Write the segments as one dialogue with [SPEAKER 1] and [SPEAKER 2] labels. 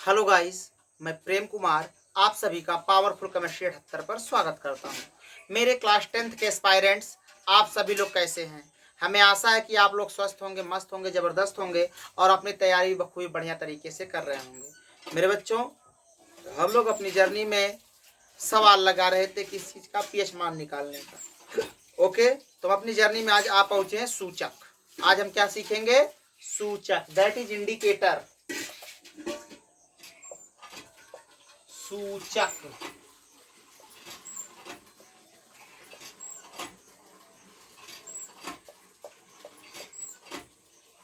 [SPEAKER 1] Hello guys, मैं प्रेम कुमार आप सभी का पावरफुल केमिस्ट्री 78 पर स्वागत करता हूं। मेरे क्लास 10th के एस्पायरेंट्स, आप सभी लोग कैसे हैं? हमें आशा है कि आप लोग स्वस्थ होंगे, मस्त होंगे, ज़बरदस्त होंगे और अपनी तैयारी बखूबी बढ़िया तरीके से कर रहे होंगे। मेरे बच्चों, हम लोग अपनी जर्नी में सवाल लगा रहे थे किस चीज़ का पीएच मान निकालने का। ओके, तो हम अपनी जर्नी में आज आप पहुँचे हैं सूचक। आज हम क्या सीखेंगे? सूचक, दैट इज इंडिकेटर। सूचक,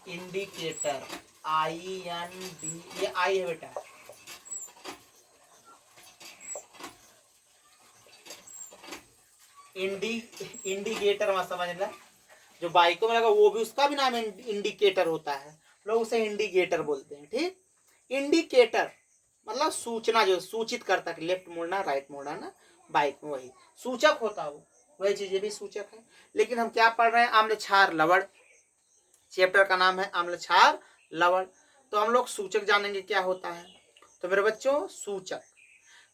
[SPEAKER 1] इंडिकेटर, IND, ये आई है बेटा। इंडिकेटर मत समझना, जो बाइकों में लगा वो भी उसका भी नाम इंडिकेटर होता है, लोग उसे इंडिकेटर बोलते हैं। ठीक, इंडिकेटर मतलब सूचना, जो सूचित करता है लेफ्ट मोड़ना राइट मोड़ना ना बाइक में, वही सूचक होता है। वही चीज ये भी सूचक है। लेकिन हम क्या पढ़ रहे हैं? अम्ल क्षार लवण, चैप्टर का नाम है अम्ल क्षार लवण। तो हम लोग सूचक जानेंगे क्या होता है। तो मेरे बच्चों, सूचक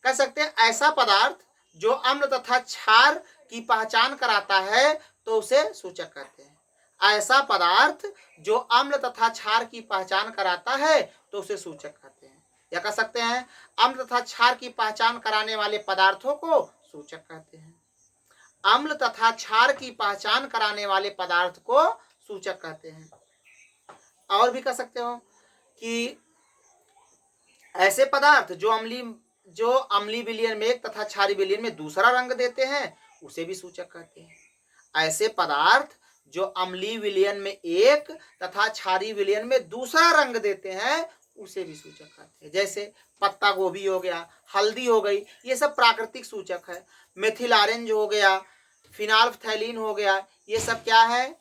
[SPEAKER 1] कह सकते हैं ऐसा पदार्थ जो अम्ल तथा क्षार की पहचान कराता है, तो उसे सूचक कहते हैं। ऐसा पदार्थ जो अम्ल तथा क्षार की पहचान कराता है, तो उसे सूचक कहते हैं। या कह सकते हैं अम्ल तथा क्षार की पहचान कराने वाले पदार्थों को सूचक कहते हैं। अम्ल तथा क्षार की पहचान कराने वाले पदार्थ को सूचक कहते हैं। और भी कह सकते हो कि ऐसे पदार्थ जो अम्लीय विलयन में एक तथा क्षारीय विलयन में दूसरा रंग देते हैं, उसे भी सूचक कहते हैं। ऐसे पदार्थ जो अम्लीय विलयन में एक तथा क्षारीय विलयन में दूसरा रंग देते हैं, उसे भी सूचक कहते हैं। जैसे पत्ता गोभी हो गया, हल्दी हो गई, ये सब प्राकृतिक सूचक है। मेथिल ऑरेंज हो गया, फिनाल्फथैलीन हो गया, ये सब क्या है?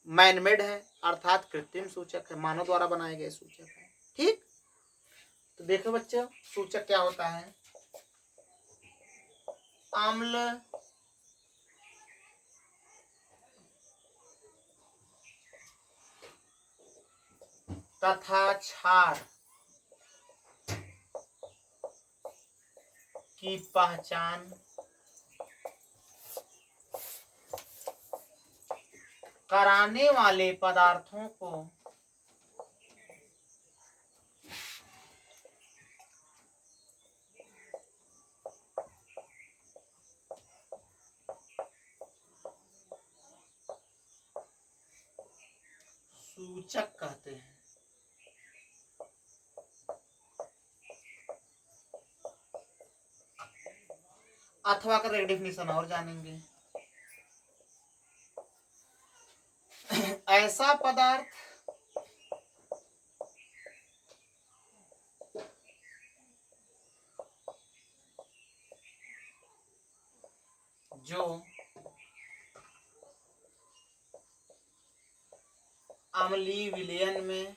[SPEAKER 1] मैनमेड है, अर्थात कृत्रिम सूचक है, मानव द्वारा बनाए गए सूचक है। ठीक, तो देखो बच्चों, सूचक क्या होता है? अम्ल तथा क्षार की पहचान कराने वाले पदार्थों को सूचक कहते हैं। अथवा का डेफिनेशन और जानेंगे। ऐसा पदार्थ जो अम्लीय विलयन में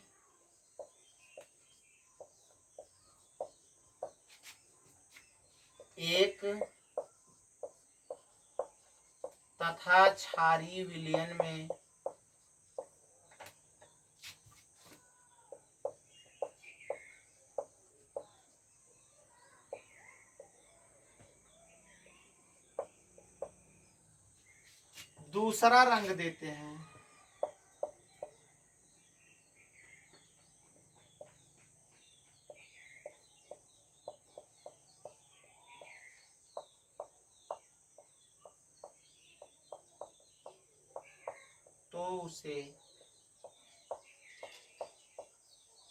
[SPEAKER 1] एक तथा क्षारीय विलयन में दूसरा रंग देते हैं, तो उसे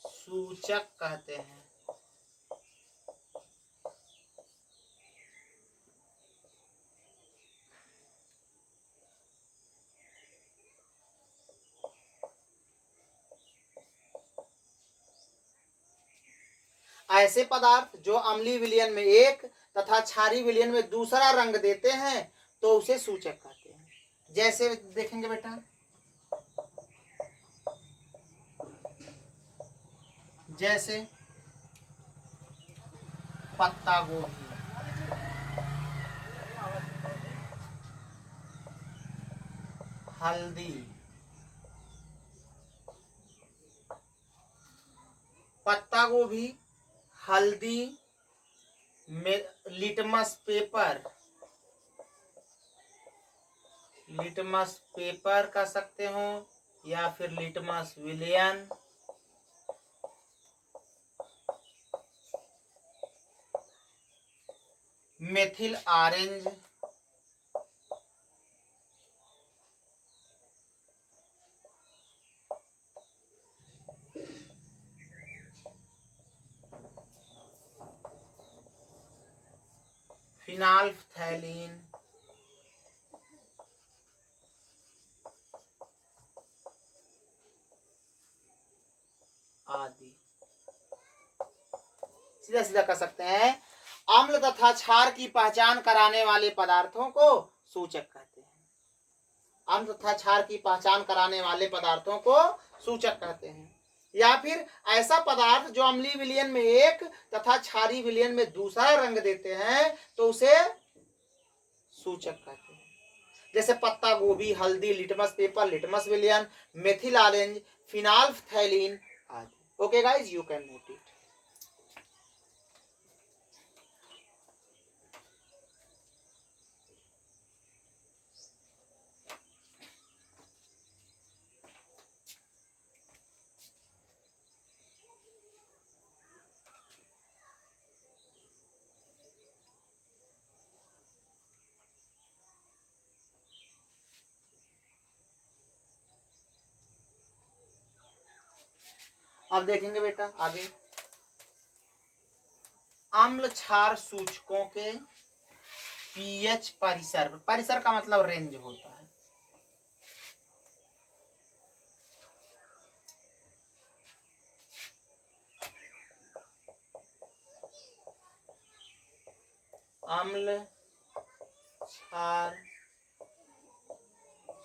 [SPEAKER 1] सूचक कहते हैं। ऐसे पदार्थ जो अम्लीय विलयन में एक तथा क्षारीय विलयन में दूसरा रंग देते हैं, तो उसे सूचक कहते हैं। जैसे देखेंगे बेटा, जैसे पत्ता गोभी, हल्दी, पत्ता गोभी, हल्दी, लिटमस पेपर कह सकते हो या फिर लिटमस विलियन, मेथिल ऑरेंज, फिनाल्फ्थैलीन आदि। सीधा सीधा कर सकते हैं, अम्ल तथा क्षार की पहचान कराने वाले पदार्थों को सूचक कहते हैं। अम्ल तथा क्षार की पहचान कराने वाले पदार्थों को सूचक कहते हैं। या फिर ऐसा पदार्थ जो अम्लीय विलयन में एक तथा क्षारीय विलयन में दूसरा रंग देते हैं तो उसे सूचक कहते हैं। जैसे पत्ता गोभी, हल्दी, लिटमस पेपर, लिटमस विलयन, मेथिल ऑरेंज, फिनाल्फ्थैलीन आदि। Okay guys, you can note it. अब देखेंगे बेटा आगे, अम्ल क्षार सूचकों के पीएच परिसर। परिसर का मतलब रेंज होता है। अम्ल क्षार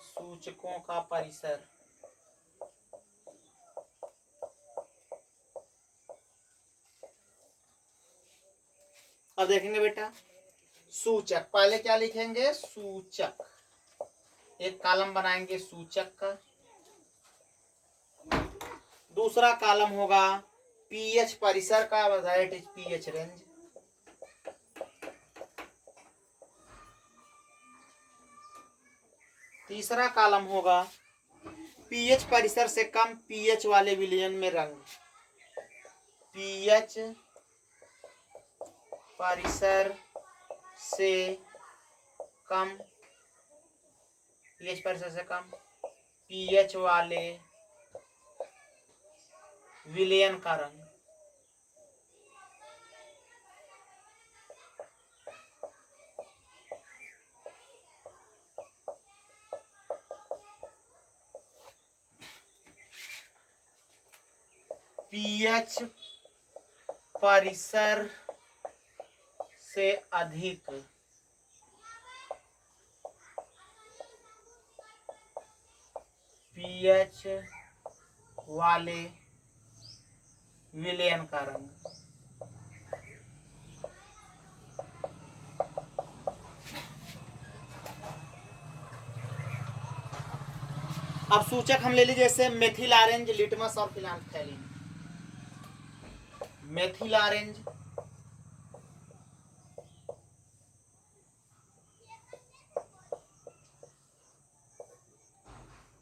[SPEAKER 1] सूचकों का परिसर अब देखेंगे बेटा, सूचक पहले क्या लिखेंगे, सूचक, एक कॉलम बनाएंगे सूचक का, दूसरा कॉलम होगा पीएच परिसर का, दैट इज पीएच रेंज, तीसरा कॉलम होगा पीएच परिसर से कम पीएच वाले विलयन में रंग, पीएच परिसर से कम, पीएच परिसर से कम पीएच वाले विलयन का रंग, पीएच परिसर से अधिक पीएच वाले विलयन का रंग। अब सूचक हम ले लीजिए जैसे मेथिल ऑरेंज, लिटमस और phenolphthalein. Methyl orange,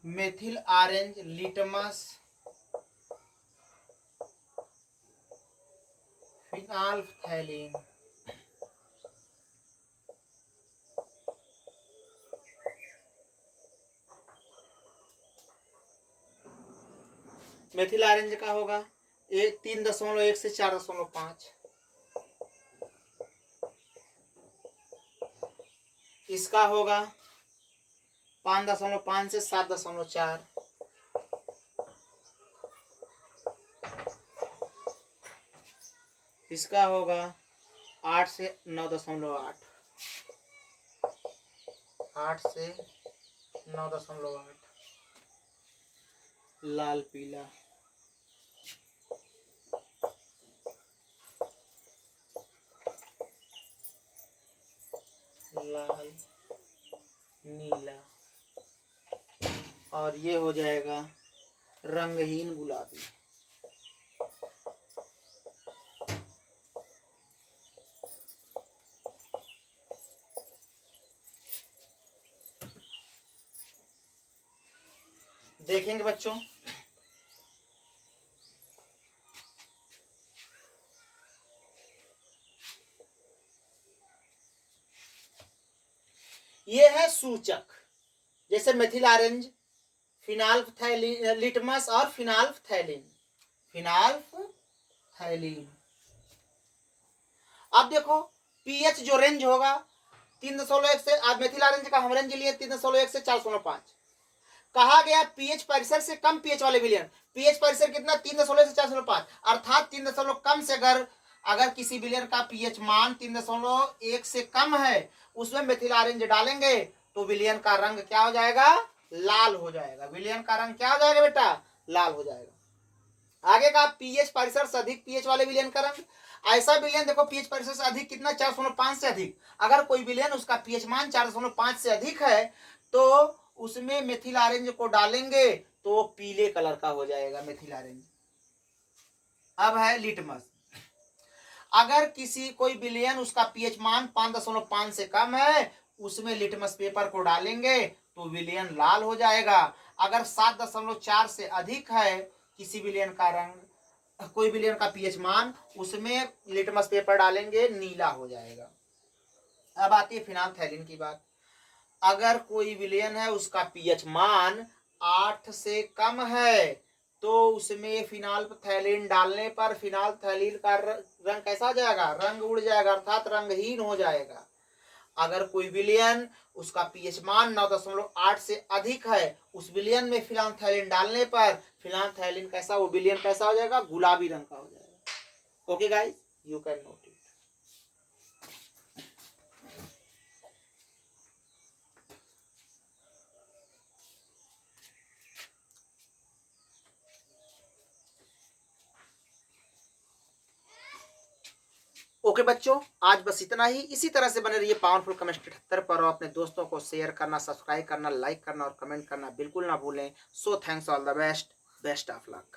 [SPEAKER 1] methyl orange, litmus, phenolphthalein, methyl orange का होगा 3.1 से 4.5, इसका होगा 5.5 से 7.4, इसका होगा 8 से 9.8, 8 से 9.8, लाल पीला, लाल नीला, और ये हो जाएगा रंगहीन गुलाबी। देखेंगे बच्चों। ये है सूचक, जैसे मेथिल ऑरेंज, फिनाल्फथैलीन, लिटमस और फिनाल्फथैलीन। फिनाल्फथैलीन। अब देखो पीएच जो रेंज होगा 3.1 से, आज मेथिल ऑरेंज का हम रेंज लिए 3.1 से 4.5। कहा गया पीएच परिसर से कम पीएच वाले विलयन। पीएच परिसर कितना? 3.1 से 4.5, अर्थात 3 कम से अगर किसी विलयन का पीएच मान 3.1 से कम है, उसमें मेथिल ऑरेंज डालेंगे तो विलयन का रंग क्या हो जाएगा? लाल हो जाएगा। विलयन का रंग क्या हो जाएगा बेटा? लाल हो जाएगा। आगे का पीएच परिसर से अधिक पीएच वाले विलयन का रंग, ऐसा विलयन देखो पीएच परिसर से अधिक कितना? 4.5 से अधिक। अगर कोई विलयन उसका पीएच मान 4.5 से अधिक है तो उसमें मेथिल ऑरेंज को डालेंगे तो पीले कलर का हो जाएगा मेथिल ऑरेंज। अब है लिटमस। अगर कोई विलयन उसका पीएच मान 5.5 से कम है, उसमें लिटमस पेपर को डालेंगे तो विलयन लाल हो जाएगा। अगर 7.4 से अधिक है किसी विलयन का रंग, कोई विलयन का पीएच मान, उसमें लिटमस पेपर डालेंगे नीला हो जाएगा। अब आती है फिनाल्फथैलीन की बात। अगर कोई विलयन है उसका पीएच मान 8 से कम है तो उसमें फिनाल्फथैलीन डालने पर फिनाल्फथैलीन का रंग कैसा हो जाएगा? रंग उड़ जाएगा, अर्थात रंगहीन हो जाएगा। अगर कोई विलयन उसका पीएच मान 9.8 से अधिक है, उस विलयन में फिनाल्फथैलीन डालने पर फिनाल्फथैलीन कैसा, वो विलयन कैसा हो जाएगा? गुलाबी रंग का हो जाएगा। Okay guys, you can note it. Okay बच्चों, आज बस इतना ही। इसी तरह से बने रहिए पावरफुल केमिस्ट्री 78 पर, और अपने दोस्तों को शेयर करना, सब्सक्राइब करना, लाइक करना और कमेंट करना बिल्कुल ना भूलें। So thanks, all the best, best of luck.